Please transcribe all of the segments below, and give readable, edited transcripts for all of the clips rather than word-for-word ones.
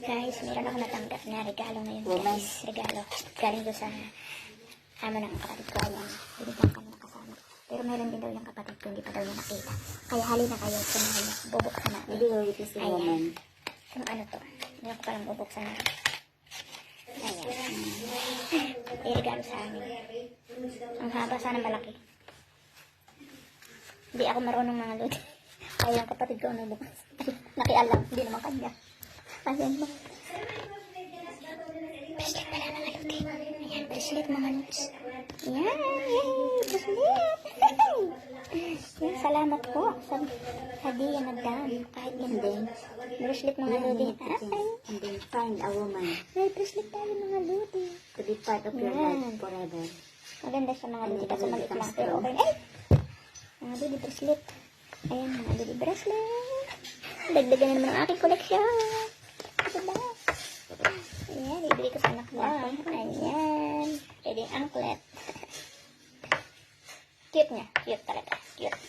Guys, meron ako natanggap na regalo ngayon, guys. Regalo. Galing doon sa amo ng kapatid ko. Ayan, binigyan kami ng kasama. Pero meron din daw yung kapatid ko, hindi pa daw niya nakita. Kaya halina kayo, kumahin na. Bubuksan na. Hindi ko ito si woman. Kung ano to. Hindi ko palang bubuksan na. Ayan. I-regalo sa amin. Ang haba, sana malaki. Hindi ako marunong mga lodi. Kaya yung kapatid ko ano bukas. Nakialam, hindi naman kanya. Ayan mo. Bracelet pala mga lodi. Ayan, bracelet mga lods. Ayan, bracelet. Ayan, salamat po sa hadiah na dami. Kahit yan din. Bracelet mga lodi. And then find a woman. May bracelet tayo mga lodi. To be part of your life forever. Maganda siya mga lodi kasi maliit lang. Pero okay. Ay! Mga lodi bracelet. Ayan, mga lodi bracelet. Dagdagan na naman ang aking koleksyon. Diba? Ayan, ibigay ko sa anak ko. Ayan. Pwede yung anklet. Cute niya. Cute talaga. Cute.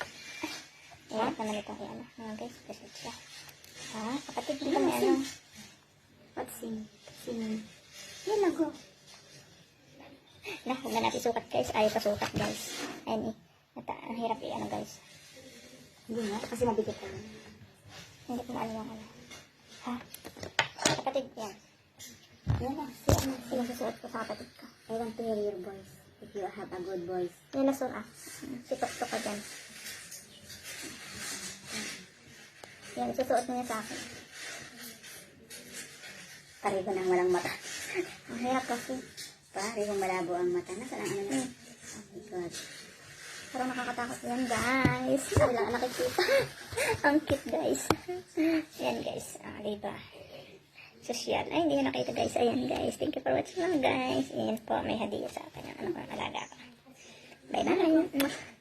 Ayan, naman itong iyan. Mga guys, bracelet siya. Ha? Kapatid din kami ano. What's sing? Sing. Yan ako. Huwag na natin sukat guys. Ayaw pa sukat guys. Ayan eh. Ang hirap eh ano guys. Hindi nga, kasi mabigat ka. Hindi ko maano yung ano. Ha? Kapatid yan. Yan na, Sila susuot ko sa kapatid ko. I want to hear your voice. If you have a good voice. Yan na sura. Sitok-tok ka dyan. Yan, susuot niya sa akin. Pareho nang walang mata. Ang hirap kasi. Parehong malabo ang mata. Nasaan ang ano na? Oh my God. Parang nakakatakot yan guys. Wala ka nakikita. Ang cute guys. Yan guys. Diba? Social. Ay, hindi nyo nakita guys. Ayan guys. Thank you for watching lang guys. Ayan po. May hadiah sa akin. Yung ano ko, alaga ko. Bye bye.